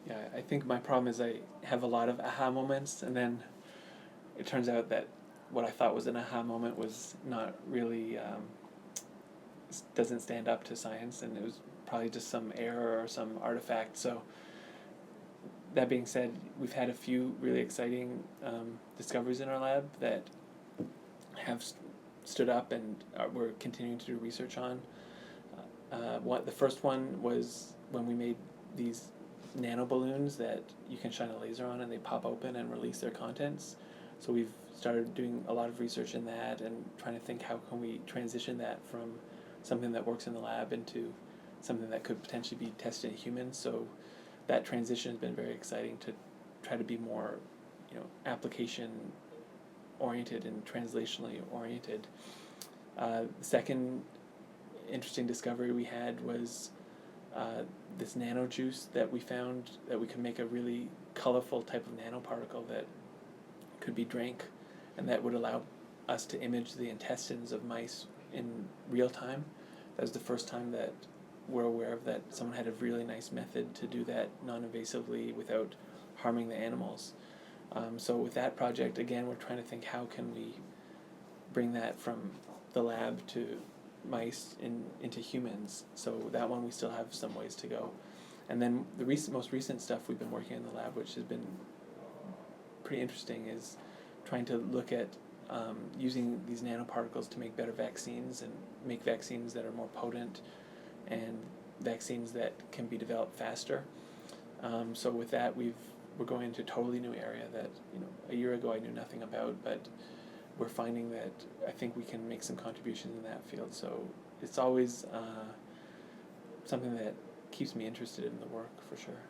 Yeah, I think my problem is I have a lot of aha moments, and then it turns out that what I thought was an aha moment was not really, doesn't stand up to science, and it was probably just some error or some artifact. So that being said, we've had a few really exciting discoveries in our lab that have stood up and we're continuing to do research on. The first one was when we made these nano balloons that you can shine a laser on and they pop open and release their contents. So we've started doing a lot of research in that and trying to think how can we transition that from something that works in the lab into something that could potentially be tested in humans. So that transition has been very exciting to try to be more, application oriented and translationally oriented. The second interesting discovery we had was this nano juice that we found that we could make a really colorful type of nanoparticle that could be drank, and that would allow us to image the intestines of mice in real time. That was the first time that we're aware of that someone had a really nice method to do that non-invasively without harming the animals. So with that project, again, we're trying to think how can we bring that from the lab to mice into humans. So that one we still have some ways to go. And then the most recent stuff we've been working in the lab, which has been pretty interesting, is trying to look at using these nanoparticles to make better vaccines and make vaccines that are more potent and vaccines that can be developed faster. So with that, we're going into a totally new area that a year ago I knew nothing about, but we're finding that I think we can make some contributions in that field. So it's always something that keeps me interested in the work, for sure.